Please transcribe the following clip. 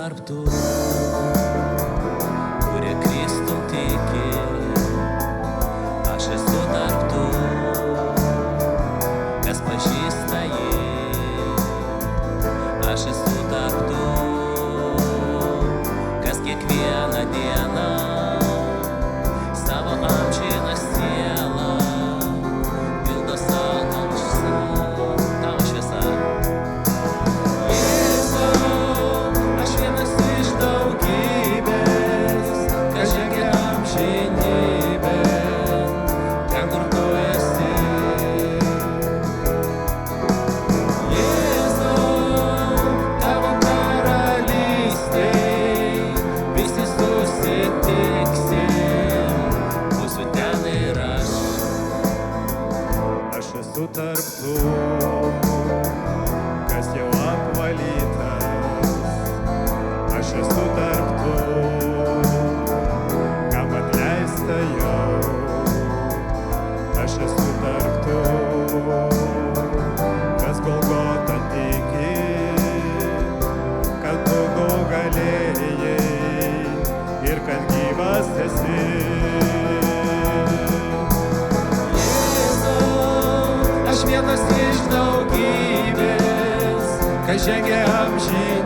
tarp tų, kurie Kristum tiki. Aš esu tarp tų, kas pažįsta jį. Aš esu tarp tų, kas kiekvieną dieną savo amžiną sielą pildo savo šviesa. Jėzau, aš vienas iš daugybės, kas žengia amžinybėn, ten kur tu esi. Jėzau, tavo karalystėj visi susitiksim, būsiu ten ir aš. Aš esu tarp tų, kas jau apvalytas. Aš esu tarp tų, kam atleista jau. Aš esu tarp tų, kas Golgotą tiki, kad tu nugalėjai ir kad gyvas esi. Aš vienas iš daugybės, kas žengia amžinybėn.